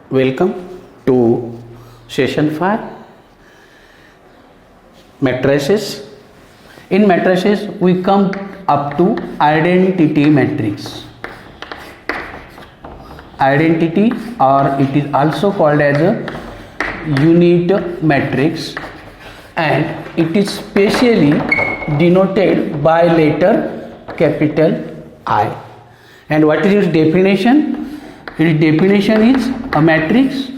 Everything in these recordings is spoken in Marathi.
Welcome to session 5 matrices. In matrices we come up to identity matrix. Identity, or it is also called as a unit matrix, and it is specially denoted by letter capital I. And what is its definition? Its definition is a matrix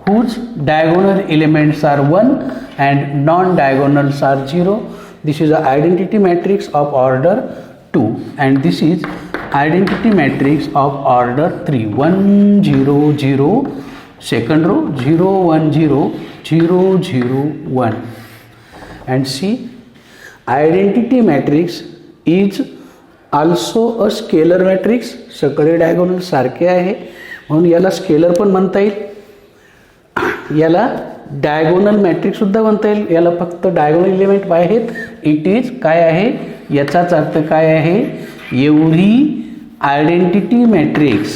whose diagonal elements are 1 and non-diagonals are 0. This is an identity matrix of order 2, and this is identity matrix of order 3. 1 0 0, second row 0 1 0 0 0 1. And see, identity matrix is also a scalar matrix. सगळे डायगोनल सारखे आहे म्हणून याला स्केलर पण म्हणता येईल, याला डायगोनल मॅट्रिक्स सुद्धा म्हणता येईल. याला फक्त डायगोनल एलिमेंट आहेत. इट इज काय आहे, याचाच अर्थ काय आहे, एवढी आयडेंटिटी मॅट्रिक्स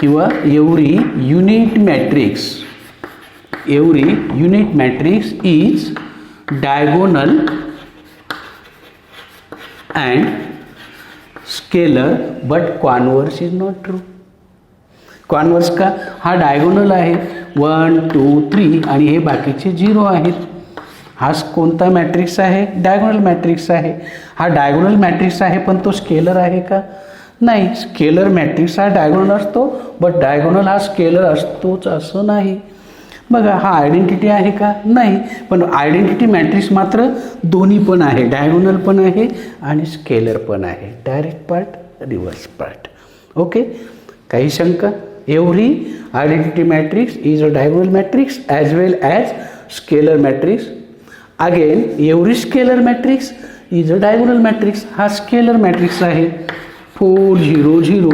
किंवा एवढी युनिट मॅट्रिक्स, एवढी unit matrix is diagonal and scalar but converse is not true. Converse का, हा डायगोनल आहे 1 2 3 आणि हे बाकीचे 0 आहेत. हा कोणता मॅट्रिक्स आहे, डायगोनल मॅट्रिक्स आहे. हा डायगोनल मॅट्रिक्स आहे पण तो स्केलर आहे का, नाही. स्केलर मॅट्रिक्स हा डायगोनल असतो, बट डायगोनल हा स्केलर असतोच असं नाही. बघा, हा आयडेंटिटी आहे का, नाही. पण आयडेंटिटी मॅट्रिक्स मात्र दोन्ही पण आहे, डायगोनल पण आहे आणि स्केलर पण आहे. Direct part, reverse part. Okay, काही शंका? एवढी identity matrix is a diagonal matrix as well as scalar matrix. Again एवढी scalar matrix is a diagonal matrix. हा स्केलर मॅट्रिक्स आहे. 4 0 0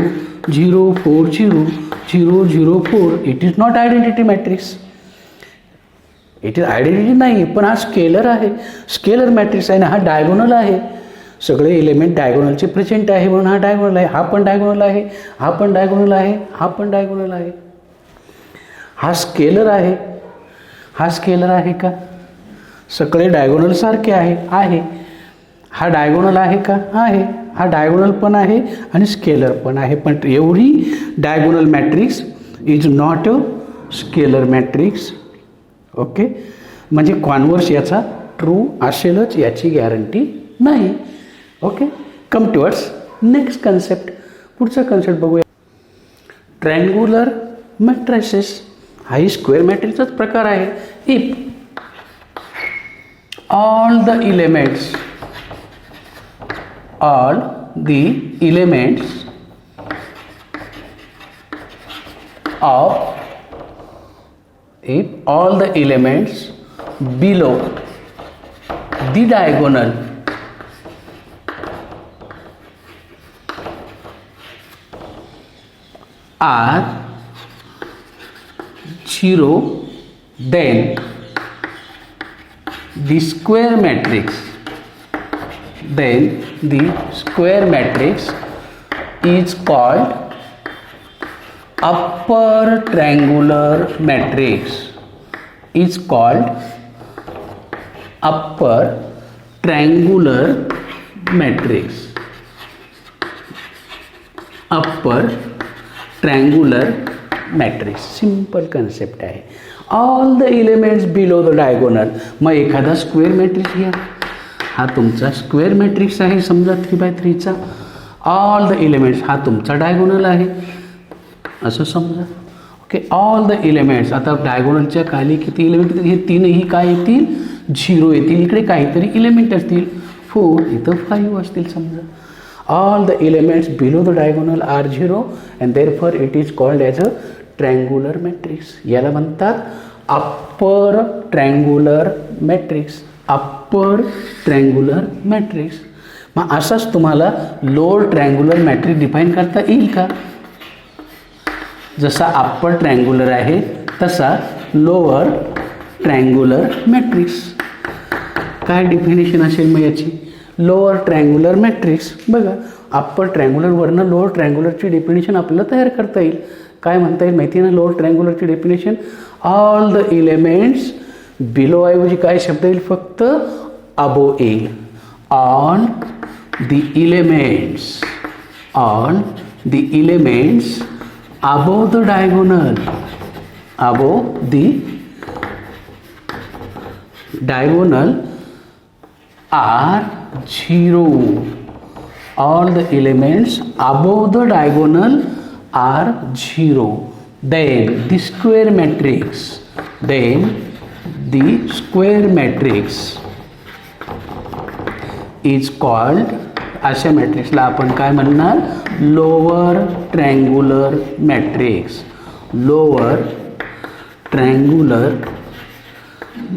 0 4 0 0 0 4. It is not identity matrix. It is identity नाही, पण हा स्केलर आहे, स्केलर मॅट्रिक्स आहे ना. हा डायगोनल आहे, सगळे एलिमेंट डायगोनलचे प्रेझेंट आहे म्हणून हा डायगोनल आहे. हा पण डायगोनल आहे, हा पण डायगोनल आहे, हा पण डायगोनल आहे. हा स्केलर आहे. हा स्केलर आहे का, सगळे डायगोनल सारखे आहे. हा डायगोनल आहे का, आहे. हा डायगोनल पण आहे आणि स्केलर पण आहे. पण एवढी diagonal matrix is not a scalar matrix. Okay, म्हणजे कॉन्वर्स याचा ट्रू असेलच याची गॅरंटी नाही. ओके, कम टुवर्ड्स नेक्स्ट कन्सेप्ट. पुढचा कन्सेप्ट बघूया. ट्रायंग्युलर मॅट्रिसेस हाही स्क्वेअर मॅट्रिक्सचाच प्रकार आहे. If all the elements below the diagonal are 0, then the square matrix is called upper triangular matrix. Is called upper triangular matrix. Upper triangular matrix. Simple concept आहे. All the elements below the diagonal. मग एखादा स्क्वेअर मॅट्रिक्स घ्या. हा तुमचा स्क्वेअर मॅट्रिक्स आहे, समजा 3x3चा. ऑल द एलिमेंट्स हा तुमचा डायगोनल आहे असं समजा. Okay, all the elements. आता डायगोनलच्या खाली किती एलिमेंट येतील, हे तीनही काय येतील, 0 येतील. इकडे काहीतरी एलिमेंट असतील, 4, इथं 5 असतील समजा. All the elements below the diagonal are 0 and therefore it is called as a triangular matrix. याला म्हणतात upper triangular matrix. Upper triangular matrix. मग असाच तुम्हाला लोअर ट्रायंग्युलर मॅट्रिक्स डिफाईन करता येईल का? जसा अप्पर ट्रायंग्युलर आहे तसा लोअर ट्रायंग्युलर मॅट्रिक्स. काय डिफिनेशन असेल मग याची? Lower triangular matrix. बघा, अप्पर ट्रायंग्युलरवरनं लोअर ट्रायंग्युलरची डेफिनेशन आपल्याला तयार करता येईल. काय म्हणता येईल माहिती आहे ना लोअर ट्रायंग्युलरची definition? All the elements below ऐवजी काय शब्द येईल? फक्त अबो येईल. On the elements, on the elements above the diagonal, above the diagonal are 0. All the elements above the diagonal are 0. Then the square matrix, then the square matrix is called, अशा मॅट्रिक्सला आपण काय म्हणणार? Lower triangular matrix. Lower triangular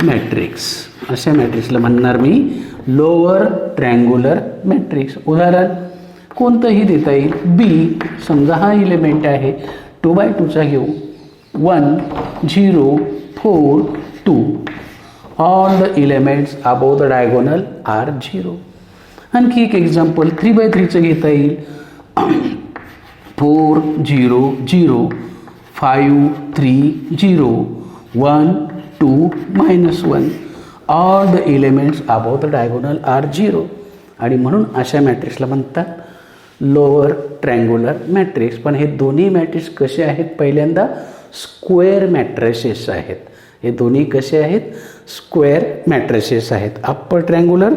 matrix, अशा मॅट्रिक्सला म्हणणार मी लोअर ट्रँग्युलर मॅट्रिक्स. उदाहरण कोणतंही देता येईल. बी समजा हा इलेमेंट आहे, 2x2चा घेऊ. 1 0 4 2. All the elements above the diagonal are 0. आणखी एक एक्झाम्पल 3x3चं घेता येईल. 4 0 0 5 3 0 1 2 -1. All the elements above the diagonal are 0. आणि म्हणून अशा मॅट्रिक्सला म्हणतात लोअर ट्रँग्युलर मॅट्रिक्स. पण हे दोन्ही मॅट्रिक्स कसे आहेत? पहिल्यांदा स्क्वेअर मॅट्रिसेस आहेत. हे दोन्ही कसे आहेत? स्क्वेअर मॅट्रिसेस आहेत. Upper triangular,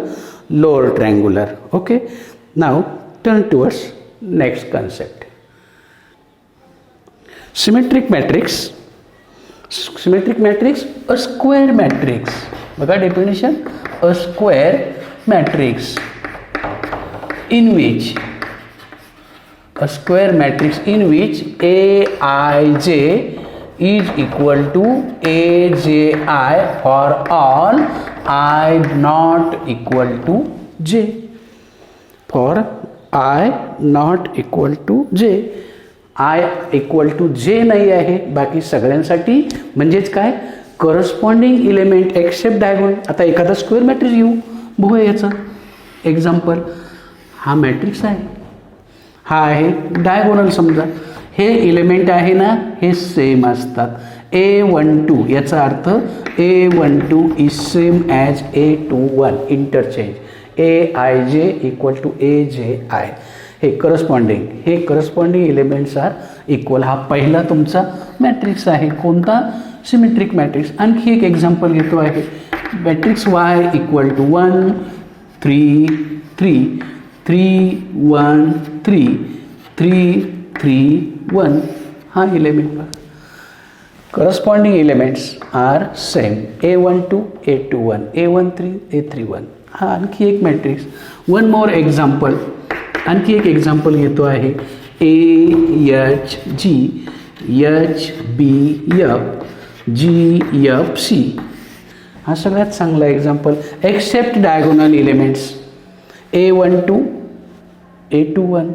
lower triangular. Okay, now turn towards next concept. Symmetric matrix. Symmetric matrix, a square matrix. बघा definition, a square matrix in which a square matrix in which Aij is equal to Aji for all I not equal to j. For I not equal to j. I equal to j नाही आहे बाकी सगळ्यांसाठी. म्हणजेच काय? Corresponding element except diagonal. आता एखादा स्क्वेअर मॅट्रिक्स घेऊ. बघूया याचं एक्झाम्पल. हा मॅट्रिक्स आहे, हा आहे डायगोनल. समजा हे एलिमेंट आहे ना, हे सेम असतात. A12 याचा अर्थ A12 is same as A21 interchange. Aij equal to Aji. हे करस्पॉन्डिंग एलिमेंट्स आर इक्वल. हा पहिला तुमचा मॅट्रिक्स आहे. कोणता? Symmetric matrix. आणखी एक एक्झाम्पल घेतो आहे. Matrix Y equal to 1 3 3 3 1 3 3 3 1. हा एलिमेंट पहा. Corresponding elements are same. A12 A21 A13 A31. हा आणखी एक मॅट्रिक्स. One more example. आणखी एक एक्झाम्पल घेतो आहे. AHG HBF GFC. हा सगळ्यात चांगला example. Except diagonal elements. A12 A21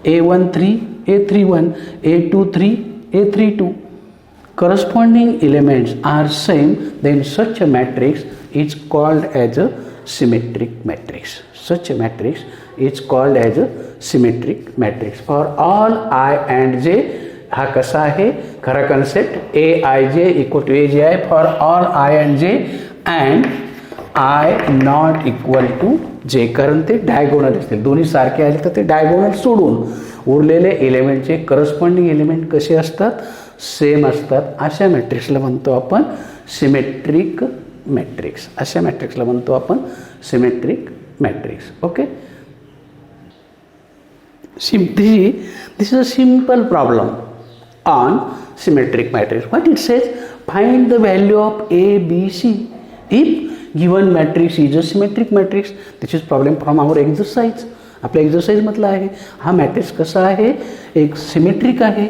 A13 A31 A23 A32. Corresponding elements are same, then such a matrix is called as a symmetric matrix. Such a matrix is called as a symmetric matrix. For all I and j, हा कसा आहे खरा concept? Aij equal to Aji for all I and j and I not equal to j. कारण ते डायगोनल असतील. दोन्ही सारखे आले तर ते डायगोनल सोडून उरलेले एलिमेंटचे करस्पॉन्डिंग एलिमेंट कसे असतात? सेम असतात. अशा मॅट्रिक्सला म्हणतो आपण सिमेट्रिक मॅट्रिक्स. अशा मॅट्रिक्सला म्हणतो आपण symmetric matrix. Okay, this is a simple problem on symmetric matrix. What it says? Find the value of A, B, C if given matrix is a symmetric matrix. This is problem from our exercise. आपल्या एक्झरसाइज मधला आहे. हा मॅट्रिक्स कसा आहे? एक सिमेट्रिक आहे.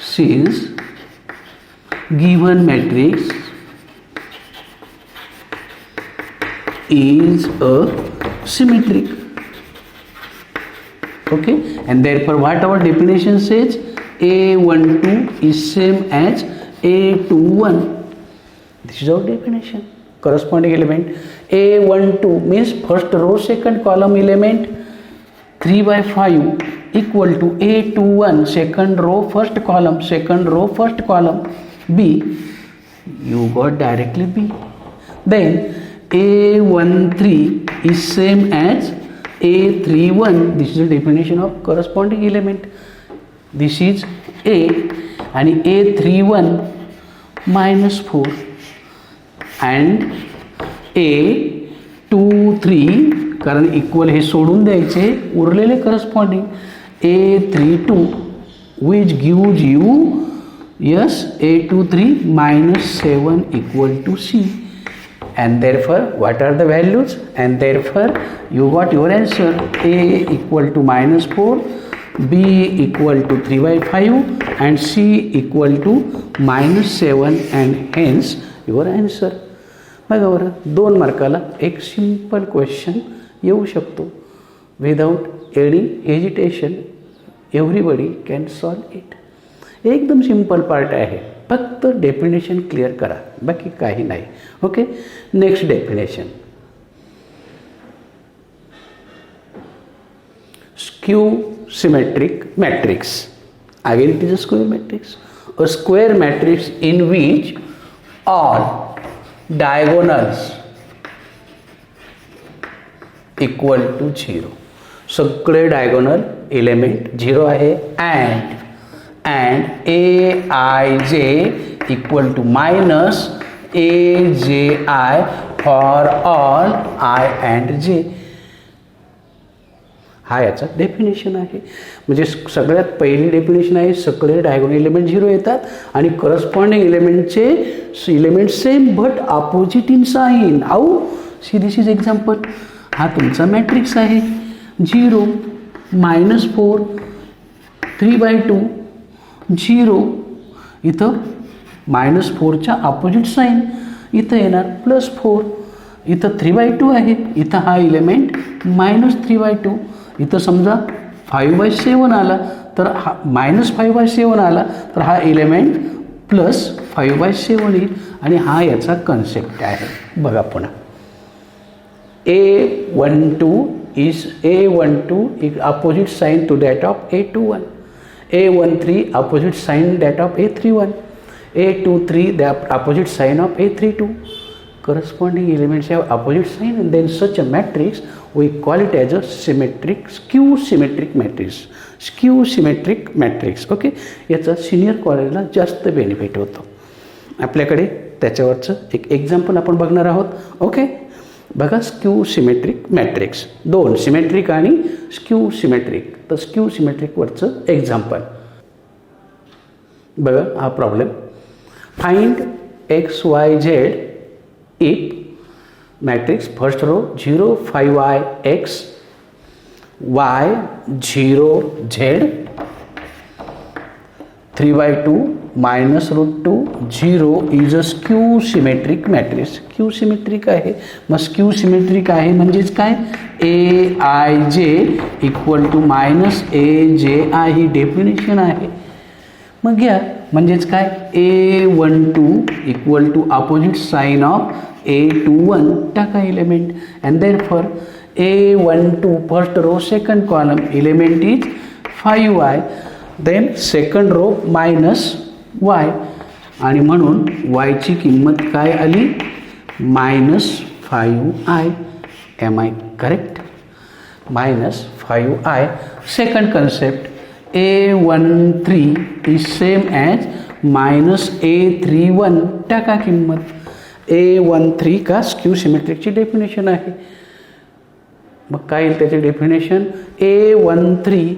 Since given matrix is a symmetric. Okay, and therefore what our definition says? A12 is same as A21. This is our definition. Corresponding element A12 means first row second column element 3/5 equal to A21 second row first column, second row first column B, you got directly B. Then A13 is same as A31. This is the definition of corresponding element. This is A and A31 minus 4 and A23 कारण इक्वल हे सोडून द्यायचे, उरलेले corresponding A32 which gives you yes A23 minus 7 equal to C, and therefore what are the values, and therefore you got your answer. A equal to minus 4, B equal to 3/5 and C equal to minus 7 and hence your answer. बघा बरं, 2 मार्काला एक सिंपल क्वेश्चन येऊ शकतो without any hesitation. Everybody can solve it. एकदम सिंपल पार्ट आहे, फक्त डेफिनेशन क्लिअर करा, बाकी काही नाही. Okay, next definition. Skew symmetric matrix. Again it is a square matrix. A square matrix in which all diagonals equal to 0. सगळे डायगोनल एलिमेंट 0 आहे. and Aij equal to minus Aji for all I and J. हा याचा डेफिनेशन आहे. म्हणजे सगळ्यात पहिली डेफिनेशन आहे, सगळे डायगोनल एलिमेंट 0 येतात आणि करस्पॉन्डिंग एलिमेंटचे element same but opposite in sign. How? See this is example. हा तुमचा मॅट्रिक्स आहे. 0 -4 3/2 0. इथं -4च्या अपोजिट साईन इथं येणार +4. इथं 3/2 आहे, इथं हा एलिमेंट -3/2. इथं समजा 5/7 आला तर हा -5/7 आला तर हा एलिमेंट +5/7 येईल आणि हा याचा कन्सेप्ट आहे. बघा पुन्हा. A12 is opposite sign to that of A21. A13 opposite sign that of A31. A23 the opposite sign of A32. Corresponding elements have opposite sign and then such a matrix we call it as a skew symmetric matrix. Skew symmetric matrix. Okay, याचा सिनियर कॉलेजला जास्त बेनिफिट होतो. आपल्याकडे त्याच्यावरचं एक एक्झाम्पल आपण बघणार आहोत. ओके, बघा. स्क्यू सिमेट्रिक मॅट्रिक्स, 2 सिमेट्रिक आणि स्क्यू सिमेट्रिक. तर स्क्यू सिमेट्रिकवरचं एक्झाम्पल बघा. हा problem. Find XYZ if matrix first row 0 5i x y 0 z 3/2 -√2 0 is a skew symmetric matrix. Skew symmetric आहे. मग स्क्यू सिमेट्रिक आहे म्हणजेच काय? Aij इक्वल टू -Aji ही डेफिनेशन आहे. मग घ्या, म्हणजेच काय? A12 equal to opposite sign of A21 टाका element and therefore A12 first row second column element is 5y, then second row -y आणि म्हणून y ची किंमत काय आली? -5i. am I correct? -5i. second concept, A13 is same as -A31 टाका किंमत. A13 का स्क्यू सिमेट्रिकची डेफिनेशन आहे. मग काय येईल त्याचे डेफिनेशन? A13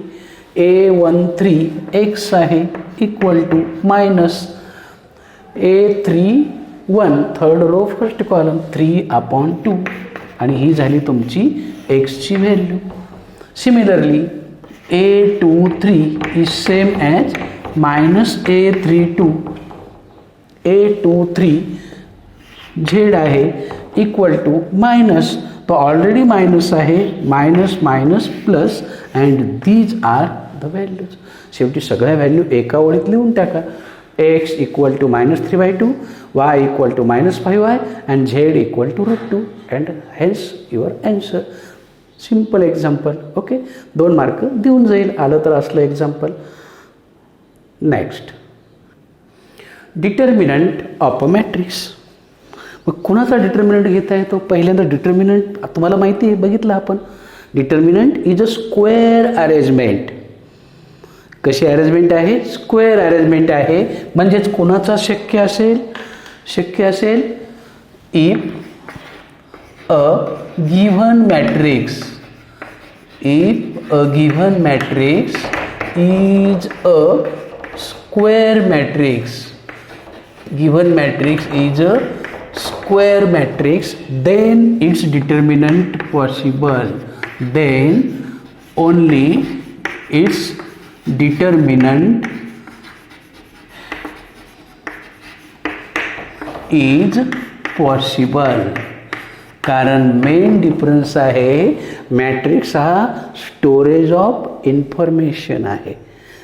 x आहे equal to -A31 third row first column 3/2 आणि ही झाली तुमची एक्सची value. Similarly A23 is same as -A32 z आहे इक्वल टू मायनस. तो ऑलरेडी मायनस आहे, minus plus and these are the values. शेवटी सगळ्या व्हॅल्यू एका ओळीत लिहून टाका. x equal to -3/2, y equal to -5y and z equal to √2 and hence your answer. Simple example. Okay, 2 mark देऊन जाईल आलं तर असलं example. Next, determinant of a matrix. मग कुणाचा डिटर्मिनंट घेता येतो? पहिल्यांदा डिटर्मिनंट तुम्हाला माहिती आहे, बघितलं आपण. Determinant is a square arrangement. कशी अरेंजमेंट आहे? स्क्वेअर अरेंजमेंट आहे. म्हणजेच कोणाचा शक्य असेल? शक्य असेल if a given matrix, if a given matrix is a square matrix, given matrix is a square matrix, then its determinant possible, then only its determinant is possible. कारण मेन डिफरन्स आहे, मॅट्रिक्स हा स्टोरेज ऑफ इन्फॉर्मेशन आहे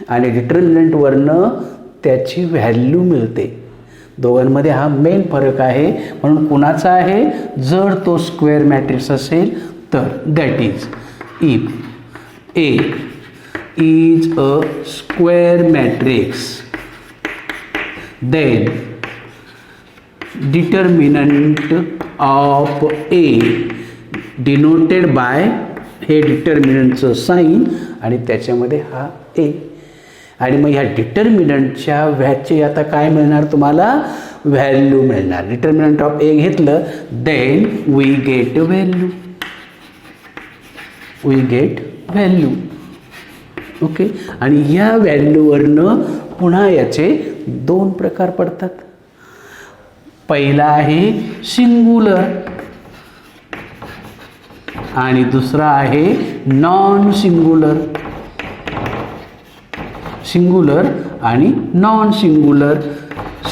आणि डिटर्मिनंटवरनं त्याची व्हॅल्यू मिळते. दोघांमध्ये हा मेन फरक आहे. म्हणून कुणाचा आहे? जर तो स्क्वेअर मॅट्रिक्स असेल तर. That is if A is a square matrix, then determinant of A denoted by, हे डिटर्मिनंटचं साईन आणि त्याच्यामध्ये हा ए. आणि मग ह्या डिटर्मिनंटच्या व्हॅचे आता काय मिळणार तुम्हाला? व्हॅल्यू मिळणार. डिटर्मिनंट ऑफ ए घेतलं, then we get value, we get value. Okay, आणि या व्हॅल्यूवरनं पुन्हा याचे 2 प्रकार पडतात. पहिला आहे सिंग्युलर आणि दुसरा आहे नॉन सिंग्युलर. सिंग्युलर आणि नॉन सिंग्युलर,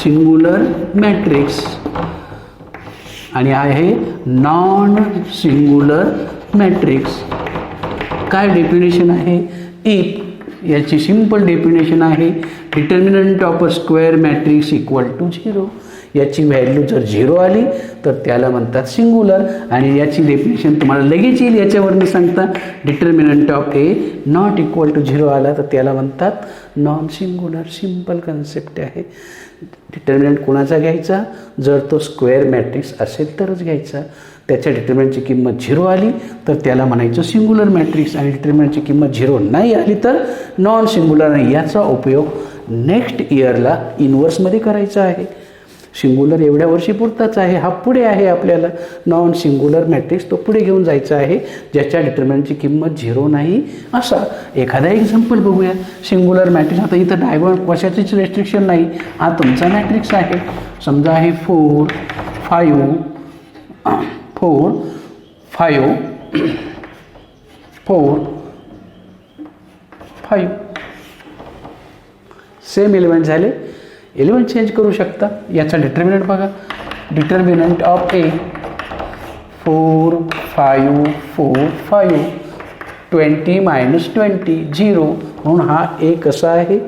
सिंग्युलर मॅट्रिक्स आणि आहे नॉन सिंग्युलर मॅट्रिक्स. काय डेफिनेशन आहे? इफ, याची सिंपल डेफिनेशन आहे, determinant of a square matrix equal to 0. याची व्हॅल्यू जर 0 आली तर त्याला म्हणतात सिंग्युलर. आणि याची डेफिनेशन तुम्हाला लगेच येईल याच्यावरनं सांगता. Determinant of A not equal to 0 आला तर त्याला म्हणतात नॉन सिंग्युलर. सिंपल कन्सेप्ट आहे. डिटर्मिनंट कोणाचा घ्यायचा? जर तो स्क्वेअर मॅट्रिक्स असेल तरच घ्यायचा. त्याच्या डिटर्मिनंटची किंमत 0 आली तर त्याला म्हणायचं सिंग्युलर मॅट्रिक्स आणि डिटर्मिनंटची किंमत 0 नाही आली तर नॉन सिंग्युलर. आणि याचा उपयोग नेक्स्ट इयरला इन्व्हर्समध्ये करायचा आहे. सिंग्युलर एवढ्या वर्षी पुरताच आहे, हा पुढे आहे आपल्याला. नॉन सिंग्युलर मॅट्रिक्स तो पुढे घेऊन जायचा आहे, ज्याच्या डिटर्मिनंटची किंमत 0 नाही असा. एखादा एक्झाम्पल बघूया. सिंग्युलर मॅट्रिक्स, आता इथं डायगोनल कशाचीच रेस्ट्रिक्शन नाही. हा तुमचा मॅट्रिक्स आहे. समजा आहे 4 5 4 5 4 5. सेम एलिमेंट झाले, एलिमेंट चेंज करू शकता. याचा डिटर्मिनंट बघा. डिटर्मिनंट ऑफ ए 4 5 4 5 20 - 20 0. म्हणून हा ए कसा आहे?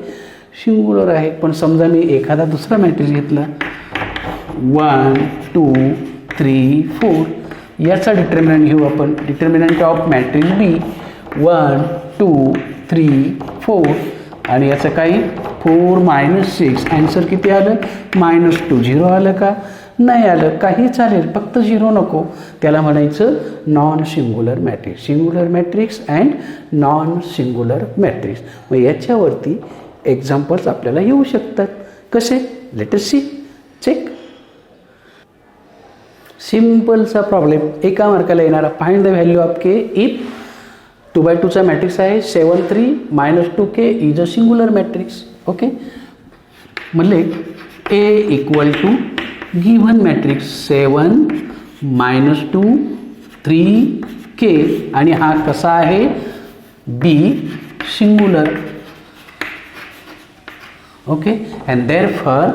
सिंग्युलर आहे. पण समजा मी एखादा दुसरा मॅट्रिक्स घेतला 1 2 3 4. याचा डिटर्मिनंट घेऊ आपण. डिटर्मिनंट ऑफ मॅट्रिक्स बी 1 2 3 4 आणि याचं काही 4 - 6. ॲन्सर किती आलं? -2. 0 आलं का? नाही आलं. काही चालेल, फक्त 0 नको. त्याला म्हणायचं non singular matrix. Singular matrix and non singular matrix. मग याच्यावरती एक्झाम्पल्स आपल्याला येऊ शकतात. कसे? Let us see. चेक. सिम्पलचा प्रॉब्लेम, एका मार्काला येणारा. Find the value of k if 2x2 चा मॅट्रिक्स आहे 7 3 - 2k is a singular matrix. Okay, म्हणले A equal to given matrix 7 - 2 3k आणि हा कसा आहे? Be singular. Okay, and therefore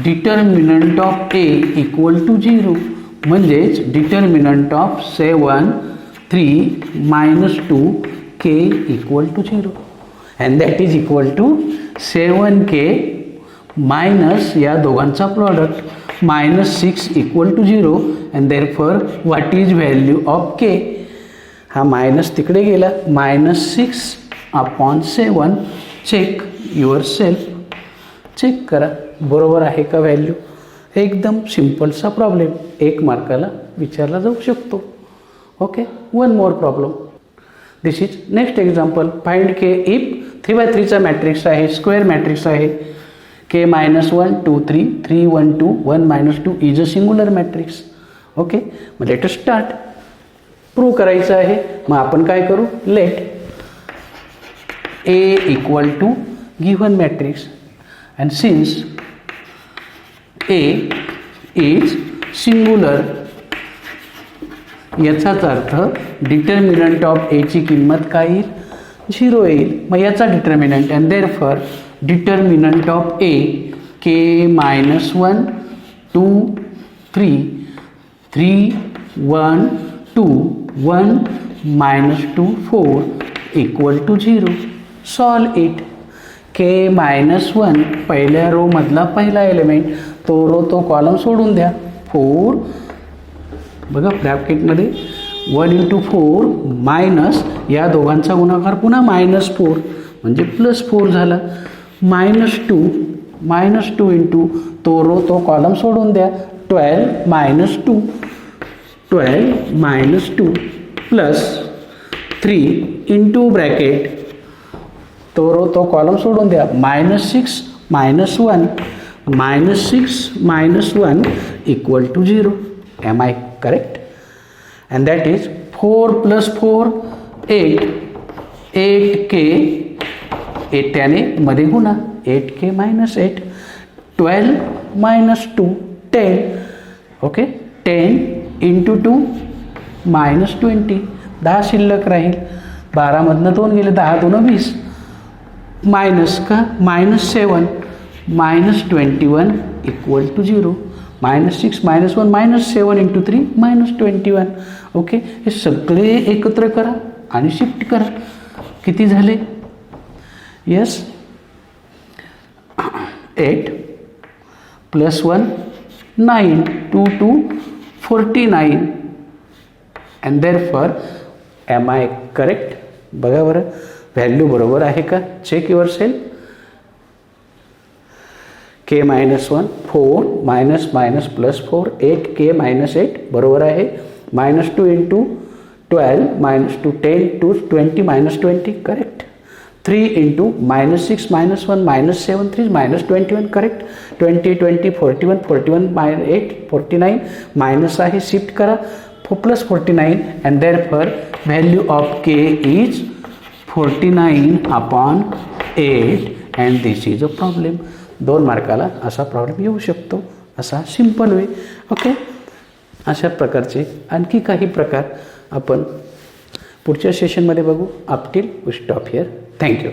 determinant of A equal to 0. म्हणजेच determinant of 7 3 - 2k equal to 0 and that is equal to 7k minus या दोघांचा product -6 equal to 0 and therefore what is value of k? हा मायनस तिकडे गेला, -6/7. चेक युअर सेल्फ, चेक करा बरोबर आहे का व्हॅल्यू. एकदम सिम्पलचा प्रॉब्लेम, 1 मार्काला विचारला जाऊ शकतो. Okay, 1 more problem. This is next example. Find k if 3x3चा मॅट्रिक्स आहे, स्क्वेअर मॅट्रिक्स आहे. K -1 2 3 3 1 2 1 -2 is a singular matrix. Okay, मग लेट अस स्टार्ट. प्रूव्ह करायचं आहे. मग आपण काय करू, let A equal to given matrix and since A is singular, याचाच अर्थ डिटर्मिनंट ऑफ A ची किंमत काय येईल, 0 येईल. मग याचा determinant and therefore determinant of A K -1 2 3 3 1 2 1 -2 4 equal to 0. Solve it. K -1 पहिल्या रो मधला पहिला एलिमेंट, तो रो तो कॉलम सोडून द्या. 4 बघा ब्रॅकेटमध्ये 1 × 4 मायनस या दोघांचा गुणाकार पुन्हा -4 म्हणजे +4 झाला. -2 × तो रो तो कॉलम सोडून द्या. 12 -2 प्लस 3 इंटू ब्रॅकेट तो रो तो कॉलम सोडून द्या. -6 -1 equal to 0. Am I correct? And that is 4 + 4 8 8K, 8 त्याने मध्ये गुणा 8K -8 12 -2 10. ओके, 10 × 2 -20 10 शिल्लक राहील. 12मधनं 2 गेले, 10 2 20 मायनस का -7 -21 इक्वल टू 0. -6 -1 -7 × 3 -21. ओके, हे सगळे एकत्र करा आणि शिफ्ट करा. किती झाले? Yes, 8 + 1 9 2 2 49 and therefore am I correct? बघा बरं व्हॅल्यू बरोबर आहे का, check your self. K -1 4 -+4 8K -8 बरोबर आहे. -2 × 12 -2 10 2 20 -20 करेक्ट. 3 × -6 -1 -7 3 -21 करेक्ट. 20 20 41 41 8 49 मायनस आहे, शिफ्ट करा +49 and therefore value of K is 49/8 and this is a problem. 2 मार्काला असा प्रॉब्लेम येऊ शकतो, असा सिंपल वे. ओके, अशा प्रकारचे आणखी काही प्रकार आपण पुढच्या सेशनमध्ये बघू. Up till we stop here. Thank you.